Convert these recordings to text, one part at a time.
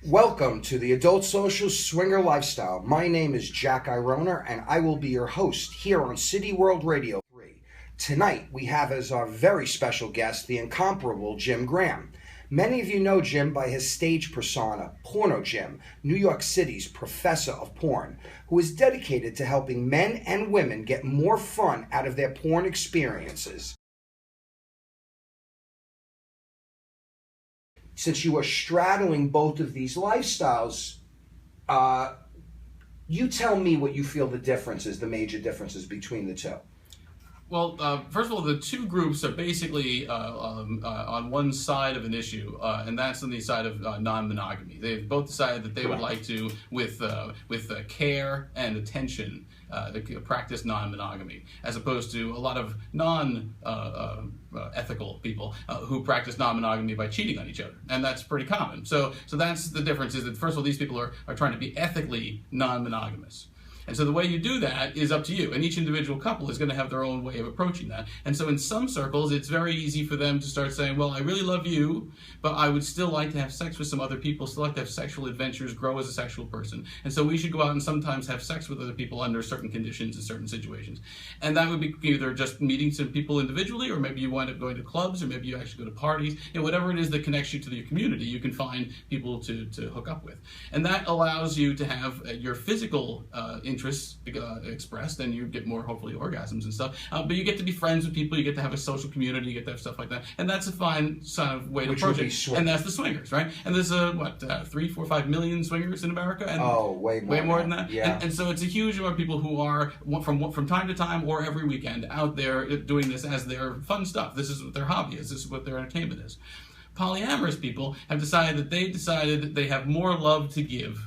Welcome to the Adult Social Swinger Lifestyle. My name is Jack Ironer, and I will be your host here on City World Radio 3. Tonight, we have as our very special guest the incomparable Jim Graham. Many of you know Jim by his stage persona, Porno Jim, New York City's professor of porn, who is dedicated to helping men and women get more fun out of their porn experiences. Since you are straddling both of these lifestyles, you tell me what you feel the differences, the major differences between the two. Well, first of all, the two groups are basically on one side of an issue, and that's on the side of non-monogamy. They've both decided that they would like to, with care and attention, practice non-monogamy, as opposed to a lot of non-ethical people who practice non-monogamy by cheating on each other, and that's pretty common. So that's the difference. Is that first of all, these people are trying to be ethically non-monogamous. And so the way you do that is up to you. And each individual couple is going to have their own way of approaching that. And so in some circles, it's very easy for them to start saying, well, I really love you, but I would still like to have sex with some other people, still like to have sexual adventures, grow as a sexual person. And so we should go out and sometimes have sex with other people under certain conditions in certain situations. And that would be either just meeting some people individually, or maybe you wind up going to clubs, or maybe you actually go to parties. Whatever it is that connects you to your community, you can find people to hook up with. And that allows you to have your physical interests expressed, and you get more, hopefully, orgasms and stuff. But you get to be friends with people, you get to have a social community, you get to have stuff like that. And that's a fine sort of way to approach it. And that's the swingers, right? And there's 3, 4, 5 million swingers in America? And way more than that? Yeah. And so it's a huge number of people who are, from time to time or every weekend, out there doing this as their fun stuff. This is what their hobby is. This is what their entertainment is. Polyamorous people have decided that they have more love to give,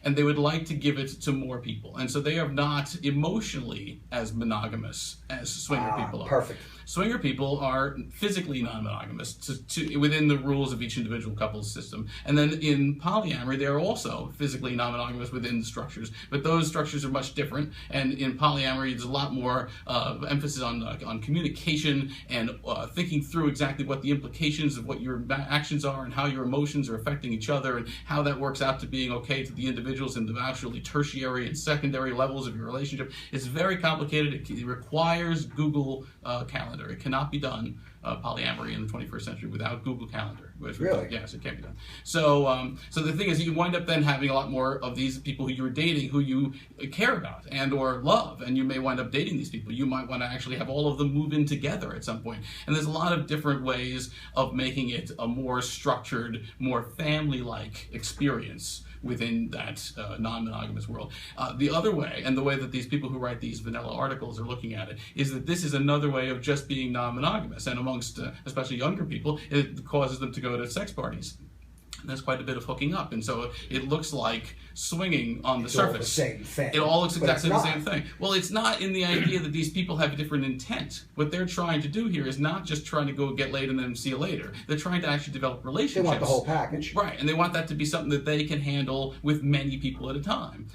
and they would like to give it to more people. And so they are not emotionally as monogamous as swinger people are. Perfect. Swinger people are physically non-monogamous within the rules of each individual couple's system. And then in polyamory, they are also physically non-monogamous within the structures. But those structures are much different. And in polyamory, there's a lot more emphasis on communication and thinking through exactly what the implications of what your actions are and how your emotions are affecting each other and how that works out to being okay to the individuals in the actually tertiary and secondary levels of your relationship. It's very complicated. It requires Google Calendar. It cannot be done, polyamory in the 21st century, without Google Calendar. Really? Yes, it can't be done. So the thing is, you wind up then having a lot more of these people who you were dating, who you care about and or love, and you may wind up dating these people. You might want to actually have all of them move in together at some point. And there's a lot of different ways of making it a more structured, more family-like experience within that non-monogamous world. The other way, and the way that these people who write these vanilla articles are looking at it, is that this is another way of just being non-monogamous. And amongst, especially younger people, it causes them to go to sex parties. There's quite a bit of hooking up, and so it looks like swinging on the surface. All the same thing. It all looks exactly the same thing. Well, it's not, in the idea that these people have a different intent. What they're trying to do here is not just trying to go get laid and then see you later. They're trying to actually develop relationships. They want the whole package. Right, and they want that to be something that they can handle with many people at a time.